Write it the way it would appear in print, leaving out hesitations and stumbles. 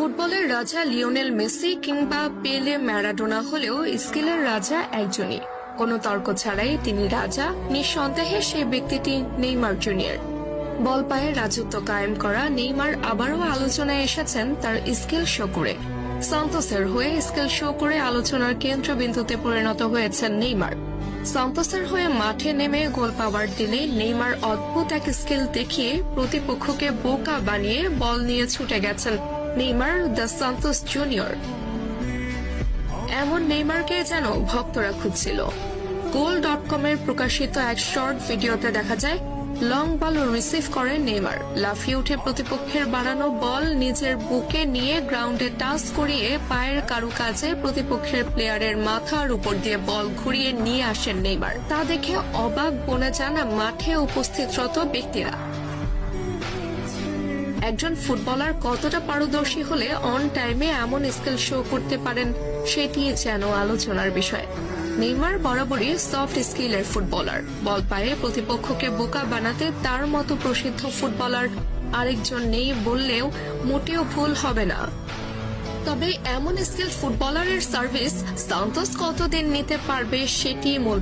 ফুটবলের রাজা Lionel Messi কিংবা পেলে ম্যারাডোনা হলেও স্কিলের রাজা একজনই। কোনো তর্ক ছাড়াই তিনি রাজা, নিঃসন্দেহে সেই ব্যক্তিটি নেইমার জুনিয়র। বল পায়ে রাজত্ব কায়েম করা নেইমার আবারও আলোচনায় এসেছেন তার স্কিল শো করে। সান্তোসের হয়ে স্কিল শো করে আলোচনার কেন্দ্রবিন্দুতে পরিণত হয়েছেন নেইমার। সান্তোসের হয়ে মাঠে নেমে গোল পাওয়ার দিনে নেইমার অদ্ভুত এক স্কিল দেখিয়ে প্রতিপক্ষকে বোকা বানিয়ে বল নিয়ে ছুটে গেছেন নেইমার দ্য সান্তোস জুনিয়র। এমন নেইমারকে যেন ভক্তরা খুঁজছিল। goal.com-এর প্রকাশিত এক শর্ট ভিডিওতে দেখা যায় লং বল রিসিভ করে নেইমার লাফিয়ে উঠে প্রতিপক্ষের বানানো বল নিজের বুকে নিয়ে গ্রাউন্ডে টাচ করিয়ে পায়ের কারুকাজে প্রতিপক্ষের প্লেয়ারের মাথার উপর দিয়ে বল ঘুরিয়ে নিয়ে আসেন নেইমার। তা দেখে অবাক বনে যান মাঠে উপস্থিতরত ব্যক্তিরা। একজন ফুটবলার কতটা পারদর্শী হলে অন টাইমে এমন স্কিল শো করতে পারেন সেটি যেন আলোচনার বিষয়। নেইমার বরাবরই সফট স্কিলের ফুটবলার। বল পায়ে প্রতিপক্ষকে বোকা বানাতে তার মতো প্রসিদ্ধ ফুটবলার আরেকজন নেই বললেও মোটেও ভুল হবে না। তবে এমন স্কিল ফুটবলারের সার্ভিস সান্তোস কতদিন নিতে পারবে সেটি মূল